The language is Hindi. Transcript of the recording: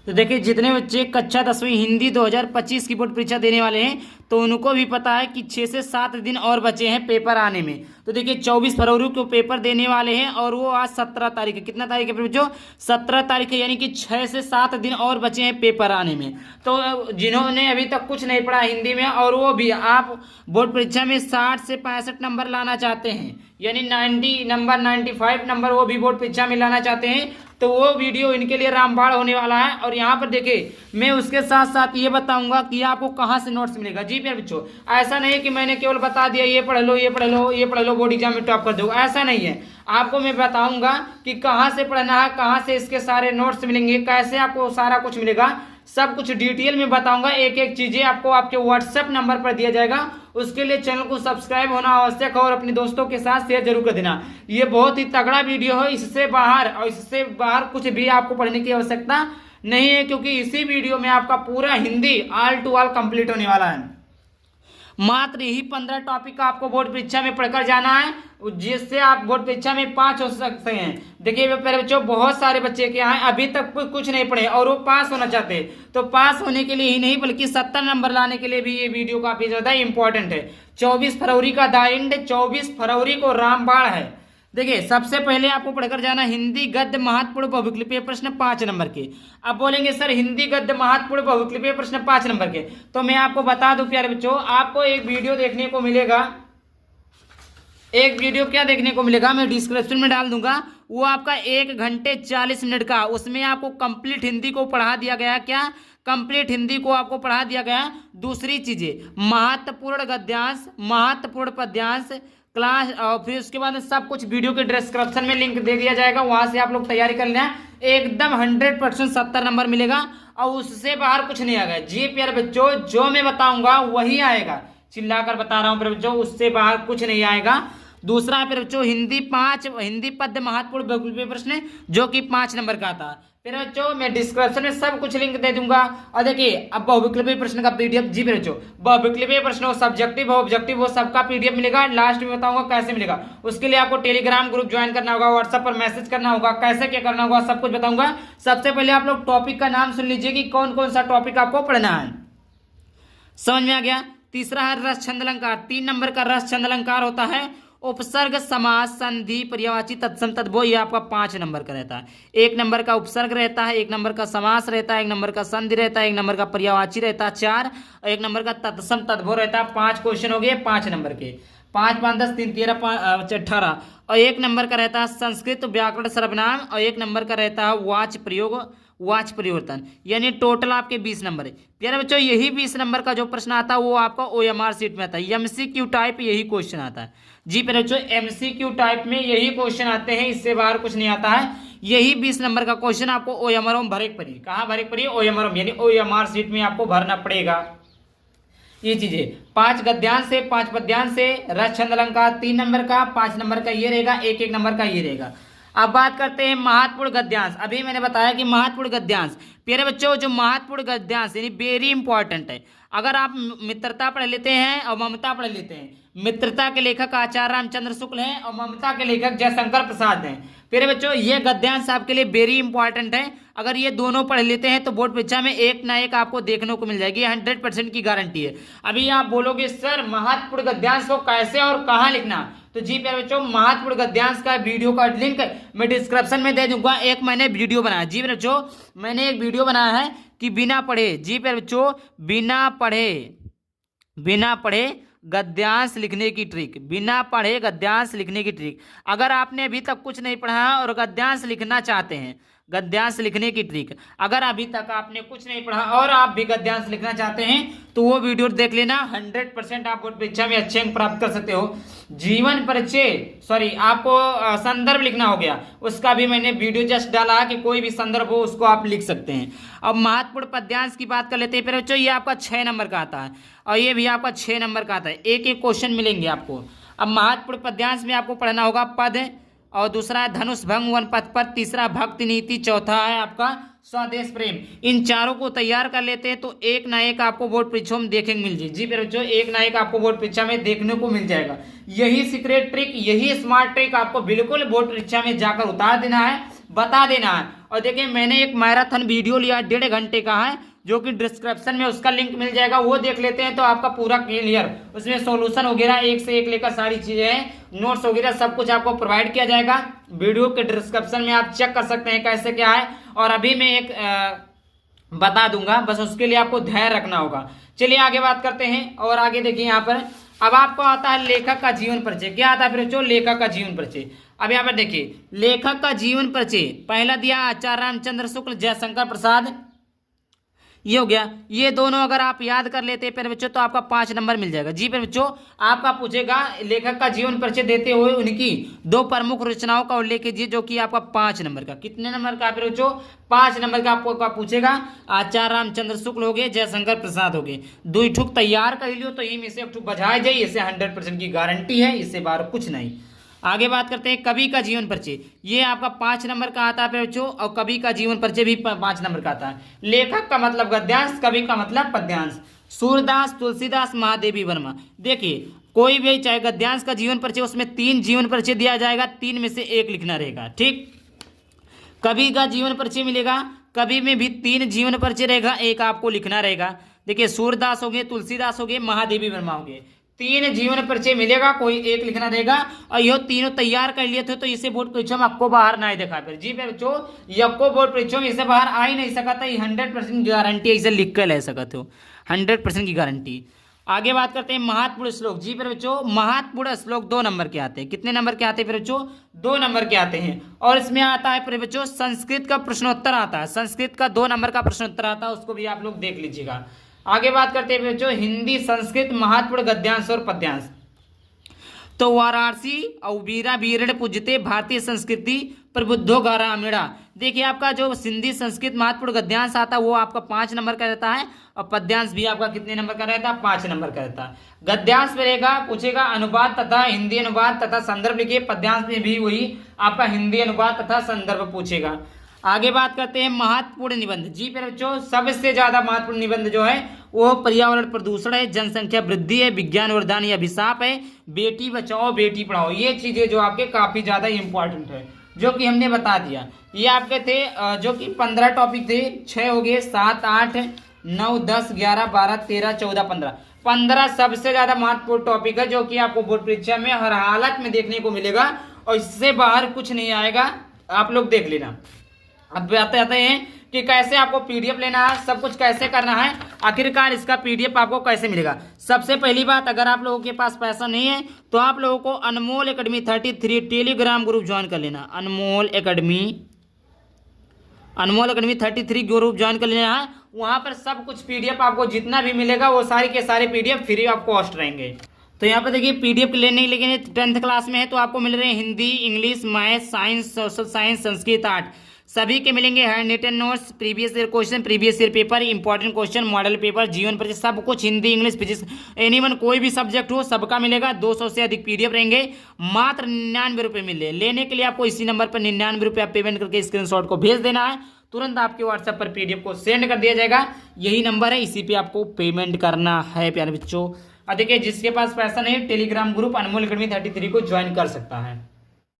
तो देखिए जितने बच्चे कक्षा 10वीं हिंदी 2025 की बोर्ड परीक्षा देने वाले हैं तो उनको भी पता है कि 6 से 7 दिन और बचे हैं पेपर आने में। तो देखिए 24 फरवरी को पेपर देने वाले हैं और वो आज 17 तारीख है। कितना तारीख है बच्चों? 17 तारीख है, यानी कि 6 से 7 दिन और बचे हैं पेपर आने में। तो जिन्होंने अभी तक कुछ नहीं पढ़ा हिंदी में और वो भी आप बोर्ड परीक्षा में 60 से 65 नंबर लाना चाहते हैं, यानी 90 नंबर 95 नंबर वो भी बोर्ड परीक्षा में लाना चाहते हैं, तो वो वीडियो इनके लिए रामबाण होने वाला है। और यहाँ पर देखिए मैं उसके साथ साथ ये बताऊंगा कि आपको कहाँ से नोट्स मिलेगा। जी प्यारे बच्चों, ऐसा नहीं कि मैंने केवल बता दिया ये पढ़ लो ये पढ़ लो ये पढ़ लो बोर्ड एग्जाम में टॉप कर दो, ऐसा नहीं है। आपको मैं बताऊंगा कि कहाँ से पढ़ना है, कहाँ से इसके सारे नोट्स मिलेंगे, कैसे आपको सारा कुछ मिलेगा, सब कुछ डिटेल में बताऊंगा। एक एक चीजें आपको आपके व्हाट्सएप नंबर पर दिया जाएगा। उसके लिए चैनल को सब्सक्राइब होना आवश्यक है और अपने दोस्तों के साथ शेयर जरूर कर देना। ये बहुत ही तगड़ा वीडियो है, इससे बाहर कुछ भी आपको पढ़ने की आवश्यकता नहीं है, क्योंकि इसी वीडियो में आपका पूरा Hindi all to all complete होने वाला है। मात्र यही 15 टॉपिक आपको बोर्ड परीक्षा में पढ़कर जाना है, जिससे आप बोर्ड परीक्षा में पास हो सकते हैं। देखिए प्यारे बच्चों, बहुत सारे बच्चे के यहाँ अभी तक कुछ नहीं पढ़े और वो पास होना चाहते हैं। तो पास होने के लिए ही नहीं बल्कि 70 नंबर लाने के लिए भी ये वीडियो काफी ज्यादा इंपॉर्टेंट है। 24 फरवरी का द एंड, 24 फरवरी को रामबाण है। देखिए सबसे पहले आपको पढ़कर जाना हिंदी गद्य महत्वपूर्ण बहुविकल्पीय प्रश्न 5 नंबर के। अब बोलेंगे सर हिंदी गद्य महत्वपूर्ण बहुविकल्पीय प्रश्न 5 नंबर के, तो मैं आपको बता दूं प्यारे बच्चों, आपको एक वीडियो देखने को मिलेगा। एक वीडियो क्या देखने को मिलेगा, मैं डिस्क्रिप्शन में डाल दूंगा। वो आपका 1 घंटे 40 मिनट का, उसमें आपको कंप्लीट हिंदी को पढ़ा दिया गया। क्या कंप्लीट हिंदी को आपको पढ़ा दिया गया। दूसरी चीजें महत्वपूर्ण गद्यांश, महत्वपूर्ण पद्यांश क्लास, और फिर उसके बाद सब कुछ वीडियो के डिस्क्रिप्शन में लिंक दे दिया जाएगा, वहां से आप लोग तैयारी कर लेना। एकदम 100% 70 नंबर मिलेगा और उससे बाहर कुछ नहीं आएगा। जी प्यारे बच्चों, जो मैं बताऊंगा वही आएगा, चिल्लाकर बता रहा हूं प्यारे बच्चों, उससे बाहर कुछ नहीं आएगा। दूसरा है प्यारे बच्चों हिंदी पद्य महत्वपूर्ण बहुविकल्पीय प्रश्न, जो कि 5 नंबर का था। प्यारे बच्चों मैं डिस्क्रिप्शन में सब कुछ लिंक दे दूंगा। और देखिए अब बहुविकल्पीय प्रश्न का पीडीएफ, जी प्यारे बच्चों बहुविकल्पीय प्रश्न हो, सब्जेक्टिव हो, ऑब्जेक्टिव हो, सबका पीडीएफ मिलेगा। लास्ट में बताऊंगा कैसे मिलेगा। उसके लिए आपको टेलीग्राम ग्रुप ज्वाइन करना होगा, व्हाट्सएप पर मैसेज करना होगा, कैसे क्या करना होगा सब कुछ बताऊंगा। सबसे पहले आप लोग टॉपिक का नाम सुन लीजिए कि कौन कौन सा टॉपिक आपको पढ़ना है। समझ में आ गया। तीसरा है रस छंद अलंकार। 3 नंबर का रस छंद अलंकार होता है। उपसर्ग समास संधि पर्यायवाची तत्सम तद्भव, ये आपका 5 नंबर का रहता है। 1 नंबर का उपसर्ग रहता है, 1 नंबर का समास रहता है, 1 नंबर का संधि रहता है, 1 नंबर का पर्यायवाची रहता है 4, और 1 नंबर का तत्सम तद्भव रहता है। 5 क्वेश्चन हो गए 5 नंबर के। 5 5 10 3 13 5 18। और 1 नंबर का रहता है संस्कृत व्याकरण सर्वनाम, और 1 नंबर का रहता है वाच प्रयोग वाच परिवर्तन, यानी टोटल आपके 20 नंबर है। प्यारे बच्चों यही 20 नंबर का जो प्रश्न आता है वो आपका ओएमआर सीट में आता है। एमसीक्यू टाइप यही क्वेश्चन आता है। जी प्यारे बच्चों एमसीक्यू टाइप में यही क्वेश्चन आते हैं, इससे बाहर कुछ नहीं आता है। यही 20 नंबर का क्वेश्चन आपको ओएमआर में भरे पड़ी। कहाँ भरे पड़ी? ओएमआर में, यानी ओएमआर सीट में आपको भरना पड़ेगा। ये चीजें 5 गद्यांश से 5 पद्यांश से रस छंद अलंकार 3 नंबर का, 5 नंबर का ये रहेगा, 1 नंबर का ये रहेगा। अब बात करते हैं महत्वपूर्ण गद्यांश। अभी मैंने बताया कि महत्वपूर्ण गद्यांश, प्यारे बच्चों जो महत्वपूर्ण गद्यांश यानी वेरी इंपॉर्टेंट है। अगर आप मित्रता पढ़ लेते हैं और ममता पढ़ लेते हैं, मित्रता के लेखक आचार्य रामचंद्र शुक्ल हैं और ममता के लेखक जयशंकर प्रसाद हैं। प्यारे बच्चों ये गद्यांश आपके लिए वेरी इंपॉर्टेंट है। अगर ये दोनों पढ़ लेते हैं तो बोर्ड परीक्षा में एक ना एक आपको देखने को मिल जाएगी, 100% की गारंटी है। अभी आप बोलोगे सर महत्वपूर्ण गद्यांश को कैसे और कहाँ लिखना, तो जी प्यारे बच्चों महत्वपूर्ण गद्यांश का वीडियो का लिंक मैं डिस्क्रिप्शन में दे दूंगा। एक मैंने वीडियो बनाया, जी प्यारे बच्चों मैंने एक वीडियो बनाया है कि बिना पढ़े, जी प्यारे बच्चों बिना पढ़े गद्यांश लिखने की ट्रिक, बिना पढ़े गद्यांश लिखने की ट्रिक। अगर आपने अभी तक कुछ नहीं पढ़ा है और गद्यांश लिखना चाहते हैं, गद्यांश लिखने की ट्रिक, अगर अभी तक आपने कुछ नहीं पढ़ा और आप भी गद्यांश लिखना चाहते हैं तो वो वीडियो देख लेना। 100% आप बोर्ड परीक्षा में अच्छे अंक प्राप्त कर सकते हो। जीवन परिचय आपको संदर्भ लिखना हो गया, उसका भी मैंने वीडियो जस्ट डाला कि कोई भी संदर्भ हो उसको आप लिख सकते हैं। अब महत्वपूर्ण पद्यांश की बात कर लेते हैं। फिर बच्चों ये आपका 6 नंबर का आता है और ये भी आपका 6 नंबर का आता है। एक एक क्वेश्चन मिलेंगे आपको। अब महत्वपूर्ण पद्यांश में आपको पढ़ना होगा पद, और दूसरा है धनुष भंग वन पथ पर, तीसरा भक्ति नीति, चौथा है आपका स्वदेश प्रेम। इन चारों को तैयार कर लेते हैं तो एक ना एक आपको बोर्ड परीक्षा में देखने को मिल जाए। जी प्यारे बच्चों एक ना एक आपको बोर्ड परीक्षा में देखने को मिल जाएगा। यही सीक्रेट ट्रिक, यही स्मार्ट ट्रिक आपको बिल्कुल बोर्ड परीक्षा में जाकर उतार देना है, बता देना है। और देखिए मैंने एक मैराथन वीडियो लिया 1.5 घंटे का है, जो कि डिस्क्रिप्शन में उसका लिंक मिल जाएगा, वो देख लेते हैं तो आपका पूरा क्लियर, उसमें सॉल्यूशन वगैरह एक से एक लेकर सारी चीजें हैं, नोट्स वगैरह सब कुछ आपको प्रोवाइड किया जाएगा। वीडियो के डिस्क्रिप्शन में आप चेक कर सकते हैं कैसे क्या है। और अभी मैं एक बता दूंगा, बस उसके लिए आपको धैर्य रखना होगा। चलिए आगे बात करते हैं। और आगे देखिए यहाँ पर अब आपको आता है लेखक का जीवन परिचय। क्या आता है फिर बच्चों? लेखक का जीवन परिचय। अब यहाँ पर देखिए लेखक का जीवन परिचय पहला दिया आचार्य रामचंद्र शुक्ल, जयशंकर प्रसाद, ये हो गया। ये दोनों अगर आप याद कर लेते हैं बच्चों तो आपका 5 नंबर मिल जाएगा। जी बच्चों, आपका पूछेगा लेखक का जीवन परिचय देते हुए उनकी 2 प्रमुख रचनाओं का उल्लेख कीजिए, जो कि आपका 5 नंबर का। कितने नंबर का बच्चों? 5 नंबर का आपको पूछेगा। आचार्य रामचंद्र शुक्ल हो गए, जयशंकर प्रसाद हो गए। 2 ठुक तैयार कर लियो तो ये में से एक ठुक बजाए जाए, इसे 100% की गारंटी है, इससे बाहर कुछ नहीं। आगे बात करते हैं कवि का जीवन परिचय। ये आपका 5 नंबर का आता है बच्चों, और कवि का जीवन परिचय भी 5 नंबर का आता है। लेखक का मतलब गद्यांश, कवि का मतलब पद्यांश। सूरदास, तुलसीदास, महादेवी वर्मा। देखिए कोई भी चाहे गद्यांश का जीवन परिचय, उसमें 3 जीवन परिचय दिया जाएगा, 3 में से 1 लिखना रहेगा। ठीक, कवि का जीवन परिचय मिलेगा, कवि में भी 3 जीवन परिचय रहेगा, 1 आपको लिखना रहेगा। देखिए सूरदास हो गए, तुलसीदास हो गए, महादेवी वर्मा हो गए, 3 जीवन परिचय मिलेगा, कोई 1 लिखना रहेगा। और यह तीनों तैयार कर लिए थे तो इसे बोर्ड परीक्षा में आपको बाहर ना ही देखा फिर। जी बच्चों, यको बोर्ड परीक्षा में इसे बाहर आ ही नहीं सका था, 100% की गारंटी इसे लिख कर ले सकते हो, 100% की गारंटी। आगे बात करते हैं महत्वपूर्ण श्लोक। जी पर बच्चों, महत्वपूर्ण श्लोक 2 नंबर के आते हैं। कितने नंबर के आते हैं फिर बच्चों? 2 नंबर के आते हैं। और इसमें आता है फिर बच्चों संस्कृत का प्रश्नोत्तर आता है, संस्कृत का 2 नंबर का प्रश्नोत्तर आता है, उसको भी आप लोग देख लीजिएगा। आगे बात करते हैं बच्चों हिंदी संस्कृत महत्वपूर्ण गद्यांश और पद्यांश। तो वाराणसी और वीरा वीरण पूजते भारतीय संस्कृति प्रबुद्धो ग्रामीणा। देखिए आपका जो हिंदी संस्कृत महत्वपूर्ण गद्यांश आता है वो आपका 5 नंबर का रहता है, और पद्यांश भी आपका कितने नंबर का रहता है? 5 नंबर का रहता है। गद्यांश में रहेगा पूछेगा अनुवाद तथा हिंदी अनुवाद तथा संदर्भ लिखिए, पद्यांश में भी वही आपका हिंदी अनुवाद तथा संदर्भ पूछेगा। आगे बात करते हैं महत्वपूर्ण निबंध। जी पर बच्चों सबसे ज्यादा महत्वपूर्ण निबंध जो है वो पर्यावरण प्रदूषण है, जनसंख्या वृद्धि है, विज्ञान वरदान या अभिशाप है, बेटी बचाओ बेटी पढ़ाओ। ये चीजें जो आपके काफी ज्यादा इंपॉर्टेंट है, जो कि हमने बता दिया। ये आपके थे जो कि 15 टॉपिक थे, 6 हो गए, 7, 8, 9, 10, 11, 12, 13, 14, 15 सबसे ज्यादा महत्वपूर्ण टॉपिक है, जो कि आपको बोर्ड परीक्षा में हर हालत में देखने को मिलेगा, और इससे बाहर कुछ नहीं आएगा, आप लोग देख लेना। अब आते हैं कि कैसे आपको पीडीएफ लेना है, सब कुछ कैसे करना है, आखिरकार इसका पीडीएफ आपको कैसे मिलेगा। सबसे पहली बात, अगर आप लोगों के पास पैसा नहीं है तो आप लोगों को अनमोल एकेडमी 33 टेलीग्राम ग्रुप ज्वाइन कर लेना। अनमोल एकेडमी 33 ग्रुप ज्वाइन कर लेना है। वहां पर सब कुछ पीडीएफ आपको जितना भी मिलेगा वो सारे के सारे पीडीएफ फ्री ऑफ कॉस्ट रहेंगे। तो यहाँ पर देखिए पीडीएफ लेने के लिए 10th क्लास में है तो आपको मिल रहे हैं Hindi, English, math, science, social science, Sanskrit, art, सभी के मिलेंगे handwritten notes, previous year question, previous year paper, important question, model paper, जीवन परिचय, सब कुछ हिंदी, इंग्लिश, फिजिक्स, एनीवन कोई भी सब्जेक्ट हो सबका मिलेगा। 200 से अधिक पीडीएफ रहेंगे, मात्र 99 रुपये मिले। लेने के लिए आपको इसी नंबर पर 99 रुपये आप पेमेंट करके स्क्रीनशॉट को भेज देना है, तुरंत आपके व्हाट्सएप पर पीडीएफ को सेंड कर दिया जाएगा। यही नंबर है, इसी पे आपको पेमेंट करना है प्यारे बच्चों। देखिए जिसके पास पैसा नहीं, टेलीग्राम ग्रुप अनमोल एकेडमी 33 को ज्वाइन कर सकता है।